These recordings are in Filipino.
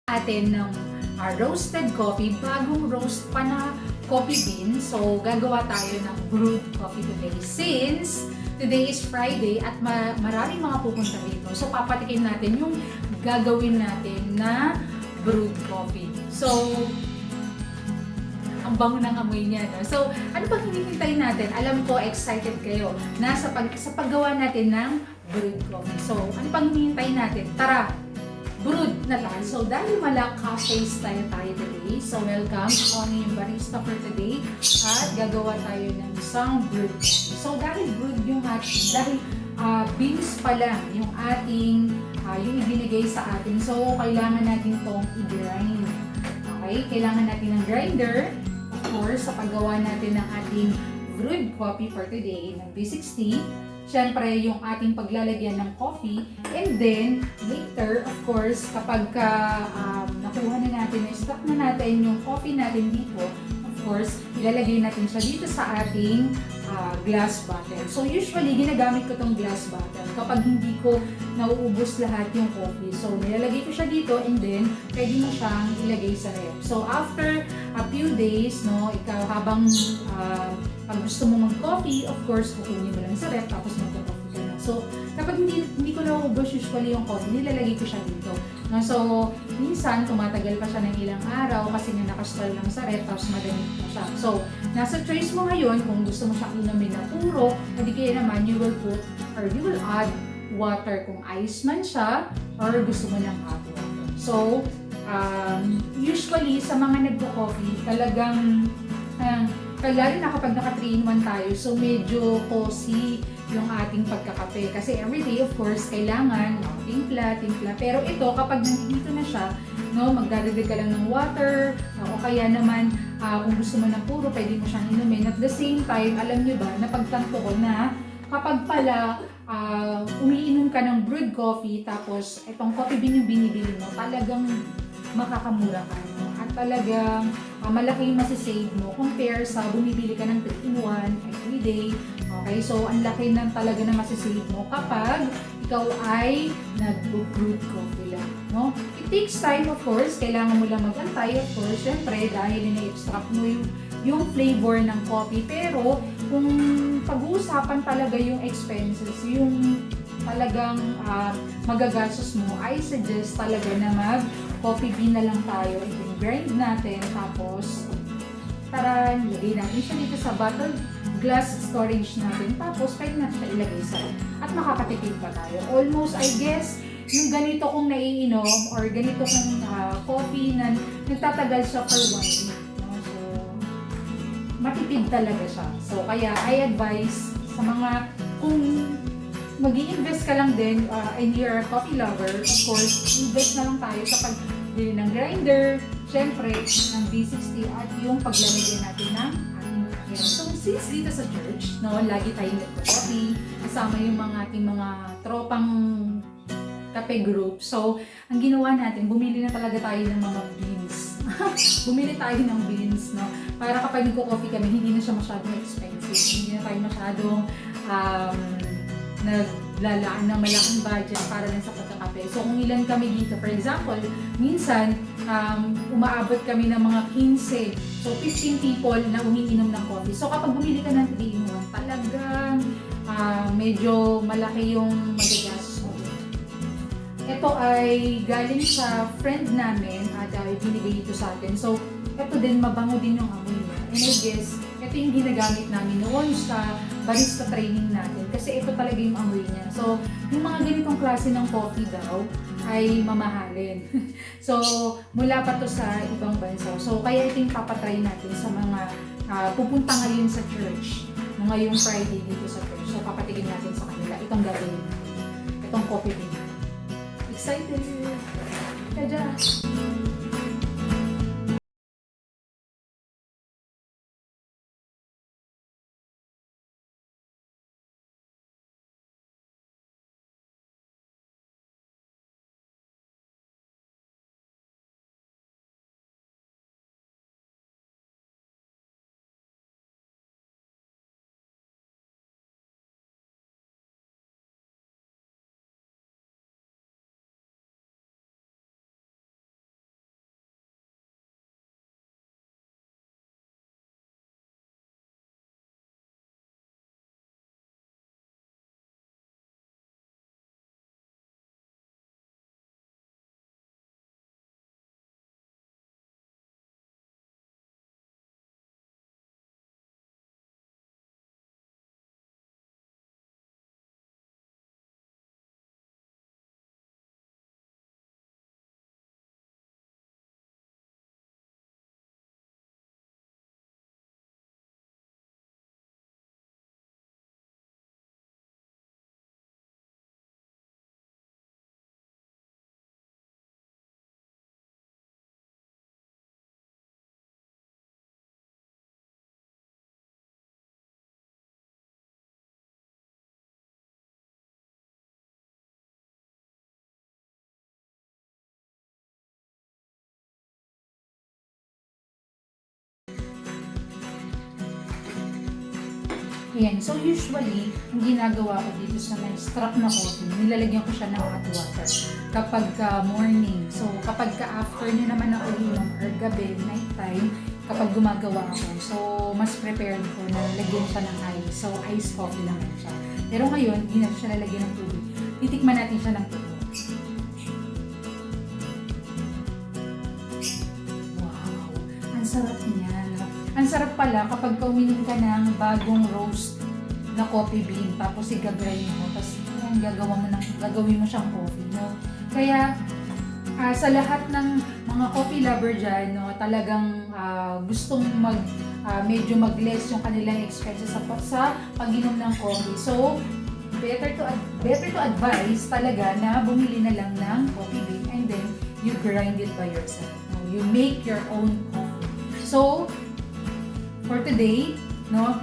Atin ng roasted coffee, bagong roast pa na coffee bean. So, gagawa tayo ng brewed coffee today. Since today is Friday at maraming mga pupunta rito. So, papatikin natin yung gagawin natin na brewed coffee. So, ang bango ng amoy niya. No? So, ano bang hinihintay natin? Alam ko, excited kayo na sa paggawa natin ng brewed coffee. So, ano bang hinihintay natin? Tara! Brewed na tayo. So, dahil cafe style tayo today. So, welcome. Ako yung barista for today. At gagawa tayo ng isang brewed coffee. So, dahil brewed yung beans pa lang yung ating, yung ibinigay sa atin. So, kailangan natin itong i-grind. Okay? Kailangan natin ng grinder. Of course, sa paggawa natin ng ating brewed coffee for today, ng B60. Siyempre, yung ating paglalagyan ng coffee. And then, later, of course, kapag nakuha na natin, na-stock na natin yung coffee natin dito, of course, ilalagay natin siya dito sa ating glass bottle. So, usually, ginagamit ko tong glass bottle kapag hindi ko nauubos lahat yung coffee. So, nilalagay ko siya dito and then, pwede mo siyang ilagay sa ref. So, after a few days, no, ikaw habang pag gusto mo mag-coffee, of course, kukunin mo lang sa ref tapos mag-coffee ka na. So, kapag hindi ko nauubos usually yung coffee, nilalagay ko siya dito. No, so, minsan, tumatagal pa siya ng ilang araw kasi nga nakastall lang sa ref tapos madamit na siya. So, nasa choice mo ngayon kung gusto mo siyang inumin na puro, hindi kaya naman you will add water kung ice man siya or gusto mo ng hot water. So, usually sa mga nagko-coffee, talagang lalo na kapag naka 3-in-1 tayo, so medyo cozy yung ating pagkakape. Kasi everyday, of course, kailangan timpla. Pero ito, kapag nandito na siya, no, magdadagdag ka lang ng water, o kaya naman, kung gusto mo ng puro, pwede mo siyang inumin. At the same time, alam nyo ba, napagtanto ko na kapag pala umiinom ka ng brewed coffee, tapos itong coffee bean yung binibili mo, talagang makakamura ka. No? At talagang malaki yung masisave mo compare sa bumibili ka ng 3-in-1 everyday. Okay, so ang laki ng talaga na masisave mo kapag ikaw ay nag-brewed coffee lang. No? It takes time, of course. Kailangan mo lang mag-antay, of course. Siyempre, dahil ina-extract mo yung flavor ng coffee. Pero, kung pag-uusapan talaga yung expenses, yung talagang magagastos mo, I suggest talaga na mag-coffee bean na lang tayo. I-grind natin, tapos tara, ilagay natin siya dito sa bottle glass storage natin, tapos pwede natin siya ilagay sa at makakatipid pa tayo. Almost, I guess, yung ganito kong naiinom or ganito kong coffee na nagtatagal siya for 1 week. No? So, matipid talaga siya. So, kaya I advise sa mga, kung mag-i-invest ka lang din and you're a coffee lover, of course, invest na lang tayo sa pagbili ng grinder, syempre, ng B60 at yung paglalagay natin ng ating yan. So, since dito sa church, no, lagi tayong nagko-coffee, kasama yung ating mga tropang kape group. So, ang ginawa natin, bumili na talaga tayo ng mga beans. Bumili tayo ng beans, no? Para kapag nagko-coffee kami, hindi na siya masyadong expensive. Hindi na tayo masyadong naglalaan ng malaking budget para lang sa pagkakape. So, kung ilan kami dito, for example, minsan, umaabot kami ng mga 15, so 15 people na umiinom ng coffee. So, kapag bumili ka ng 3-in-1, talagang medyo malaki yung magagastos mo. Ito ay galing sa friend namin at binigay ito sa atin. So, ito din, mabango din yung amoy niya. And I guess, ito yung ginagamit namin noon sa barista training natin. Kasi ito talaga yung amoy niya. So, yung mga ganitong klase ng coffee daw ay mamahalin. So, mula pa to sa ibang bansa. So, kaya ito yung papatry natin sa mga pupunta ngayon sa church. Ngayong Friday dito sa church. So, papatigin natin sa kanila itong gagawin. Itong coffee bean. Excited! Kaya Ayan. So, usually, ang ginagawa ko dito sa may strap na coffee, nilalagyan ko siya ng hot water kapag morning. So, kapag afternoon naman ako inom or gabi, night time, kapag gumagawa ako. So, mas prepared ko na lagyan siya ng ice. So, ice coffee naman siya. Pero ngayon, hindi na siya lalagyan ng tubig. Titikman natin siya ng tubig. Wow! Ang sarap niya. Ang sarap pala kapag uminom ka ng bagong roast na coffee bean, tapos i-grind mo, tapos yan, gagawin mo siyang coffee, no? Kaya, sa lahat ng mga coffee lover dyan, no, talagang gustong medyo mag-less yung kanilang expenses sa pag-inom ng coffee. So, better to advise talaga na bumili na lang ng coffee bean and then you grind it by yourself. No? You make your own coffee. So, for today, no,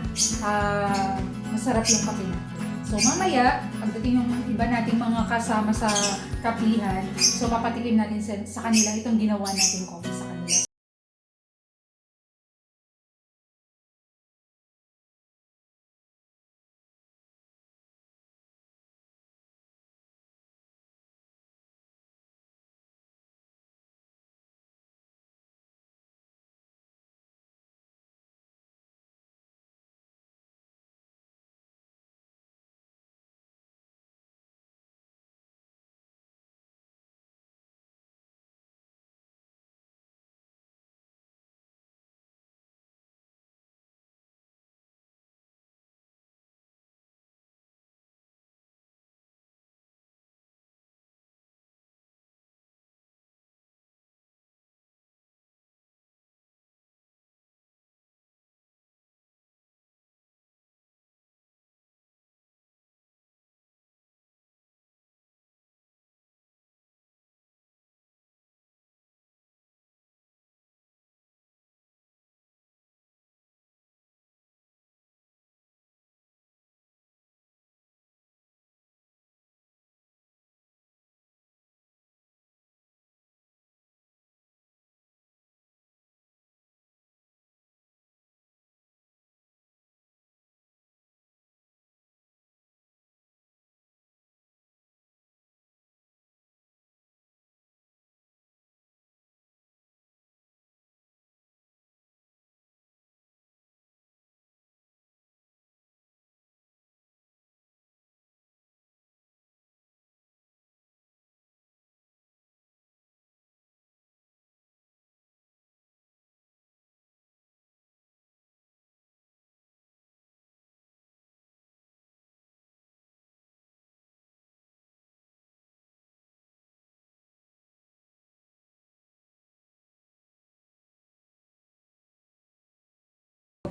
masarap yung kape natin. So, mamaya, pagdating yung iba nating mga kasama sa kapihan, so papatikim natin sa kanila itong ginawa nating coffee sa kanila.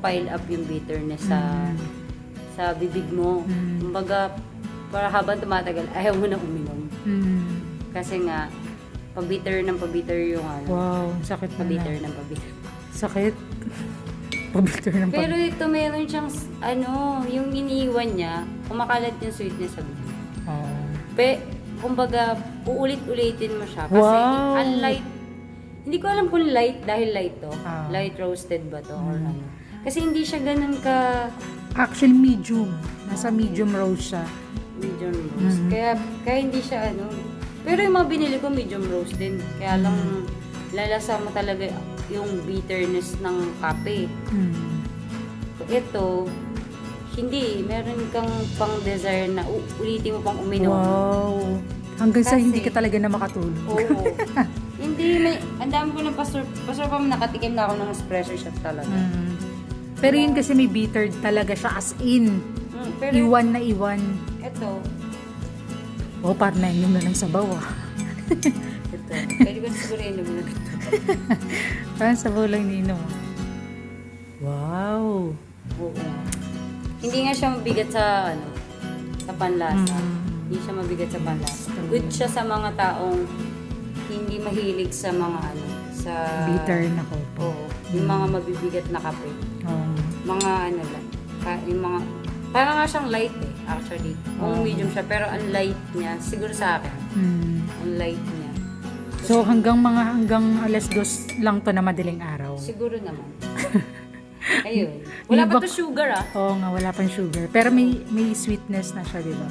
Pile up yung bitterness sa bibig mo. Kumbaga, para habang tumatagal, ayaw mo na uminom. Kasi nga, pabitter yung ano. Wow, sakit na. Pabitter ng pabitter. Sakit. Pabitter ng Pero ito, meron siyang, yung iniiwan niya, kumakalat yung sweetness sa bibig. Kumbaga, uulit-ulitin mo siya. Kasi unlike, hindi ko alam kung light, dahil light to. Light roasted ba to or ano. Kasi hindi siya ganun ka... Actually, medium. Nasa medium roast siya. Medium roast. Kaya hindi siya Pero yung mga binili ko, medium roast din. Kaya lang, lalasa mo talaga yung bitterness ng kape. Ito, hindi. Meron kang pang-desire na ulitin mo pang uminom. Wow! Hanggang sa hindi ka talaga na makatulog. Oo. Hindi, ang dami ko ng pastor pa nakatikim na ako ng espresso shot talaga. Pero yun kasi may bitter talaga siya as in. Pero Iwan na iwan. ito, Parang nainom na ng sabaw ito. Pwede ko siguro inom na ito. Parang sabaw lang ninom. Wow! Oo. Hindi nga siya mabigat sa panlasa. Hindi siya mabigat sa panlasa. Good siya sa mga taong hindi mahilig sa mga sa Bitter na coffee. Oo. Yung mga mabibigat na kape. Mga lang. Yung mga parang nga siyang light actually. Kung medium siya pero ang light niya siguro sa akin. Ang light niya. So hanggang 2:00 lang to na madaling araw. Siguro naman. Ayun. Wala pa Iba- to sugar ah. Oo nga, wala pang sugar. Pero may sweetness na siya, di ba?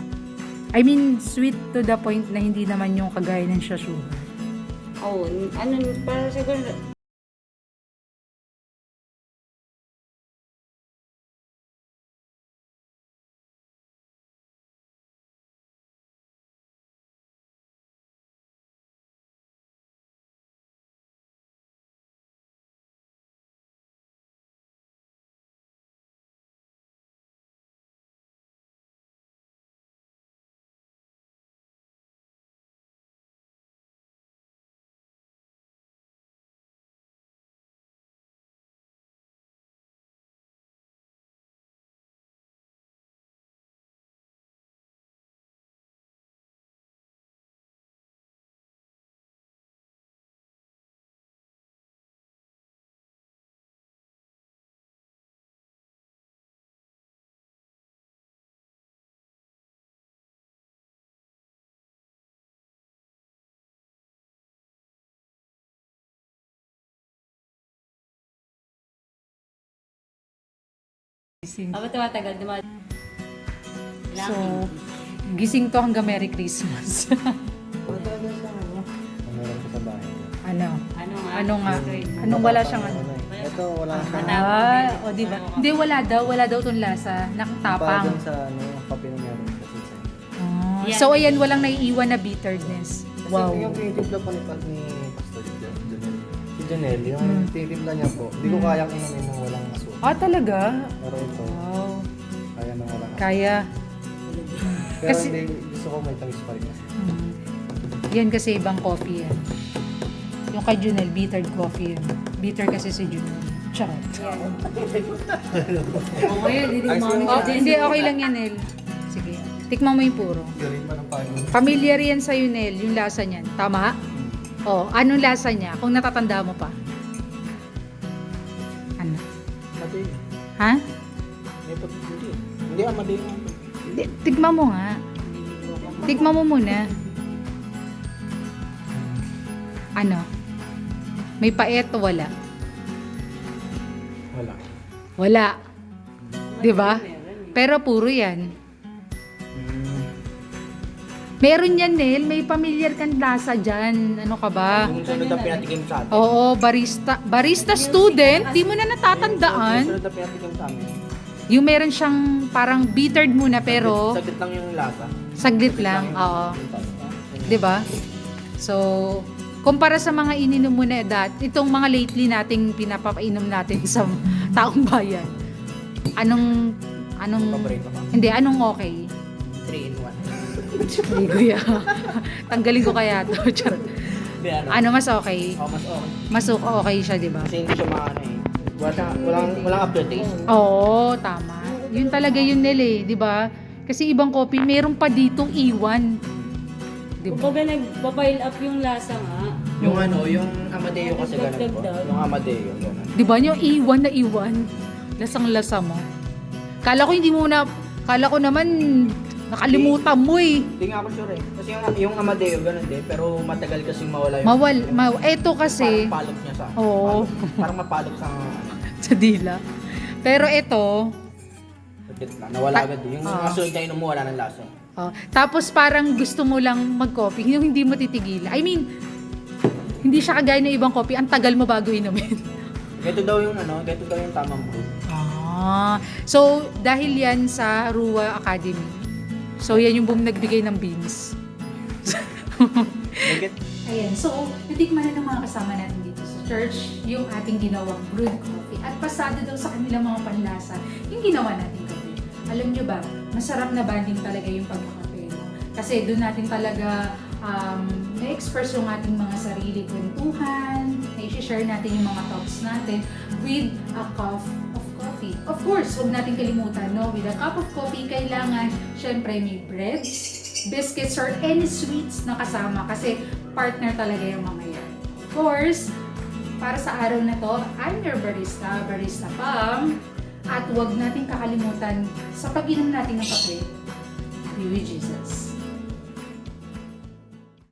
I mean, sweet to the point na hindi naman yung kagaya ng siya sugar. Oo, ano, para siguro, habang tumatagal, So, gising to hanggang Merry Christmas. Meron ko sa bahay. ano? ano nga? Anong wala siyang ano? Ito, wala siyang O di ba? Hindi, wala daw tong lasa. para Nakatapang. dun sa kape na meron kasi sa Yan. So, ayan, walang naiiwan na bitterness. Kasi Wow. yung tinitimpla pa ni Pastor Janelle. Si Janelle, yung tinitimpla niya po, hindi ko Mm. kayang inumin ng walang asukal. Ah, talaga? Pero ito, Wow. kaya ng walang asukal. Kaya. Pero kasi- hindi, gusto ko may tamis pa rin kasi. Yan kasi ibang coffee yan. Yung kay Junel, bittered coffee yan. Bitter kasi si Junel. Charot. O ngayon, hindi Ay, mo Oh, hindi, okay lang yan, Nel. Sige. Tikman mo yung puro. Galing pa ng paano. Familiar yan sa'yo, Nel, yung lasa niyan. Tama? Oh, anong lasa niya? Kung natatanda mo pa. Ano? Mati, Ha? may pati hindi. Hindi, mati yung Tikman mo nga. Tikman mo muna. Ano? May paet o wala? wala. Wala. 'Di ba? Pero puro yan. Meron yan, Nel. May familiar kang lasa dyan. Ano ka ba? Yung sunod na pinatikim sa atin. Oo, barista. Barista student? Di mo na natatandaan? Yung sunod na pinatikim sa amin. Yung meron siyang parang bittered muna pero Saglit lang yung lasa. saglit lang. Oo. 'Di ba? So, kumpara sa mga ininom mo na itong mga lately nating pinapainom natin sa taong bayan. Anong Paborito ka? hindi, anong okay? 3 in 1. Hindi kuya. Tanggalin ko kaya to. Charot. Ano mas okay? Oh, mas okay. Mas okay siya, 'di ba? Kasi hindi siya maano eh. Walang aftertaste. Oo, tama. Yun talaga yun nila eh, 'di ba? Kasi ibang coffee, meron pa ditong iwan. 'Di ba? Kumbaga nagpa-pile up yung lasa nga. Yung ano, yung Amadeo kasi ganun po. Dagdag. Yung Amadeo, ganun. 'Di ba yung iwan na iwan? Lasang-lasa mo. Kala ko naman nakalimutan mo eh. Hindi nga ako sure eh. Kasi yung Amadeo, ganun din. Pero matagal kasing mawala yung... Eto kasi Parang palok niya sa... Oo. Parang mapalok sa... sa dila. Pero eto, Saglit lang. Nawala agad. Yung Oo. asunod na inom mo, wala ng lasa. tapos parang gusto mo lang mag-coffee, yung hindi mo titigil. I mean, hindi siya kagaya ng ibang coffee, ang tagal mo bago inumin. Ganito daw yung tamang brew. So, dahil yan sa Rua Academy. So, yan yung nagbigay ng beans. Nagit? Ayan, so, natikman na ng mga kasama natin dito sa church yung ating ginawang brewed coffee. At pasado daw sa kanilang mga panlasa yung ginawa natin kape. Alam nyo ba, masarap na banding talaga yung pagkakape. No? Kasi doon natin talaga na-express yung ating mga sarili kwentuhan, na-share natin yung mga thoughts natin with a cup of coffee. Of course, huwag natin kalimutan, no? With a cup of coffee, kailangan, syempre, may bread, biscuits, or any sweets na kasama kasi partner talaga yung mga yan. Of course, para sa araw na to, I'm your barista, Barista Pam, at huwag natin kakalimutan sa pag-inom natin ng kape, be with Jesus.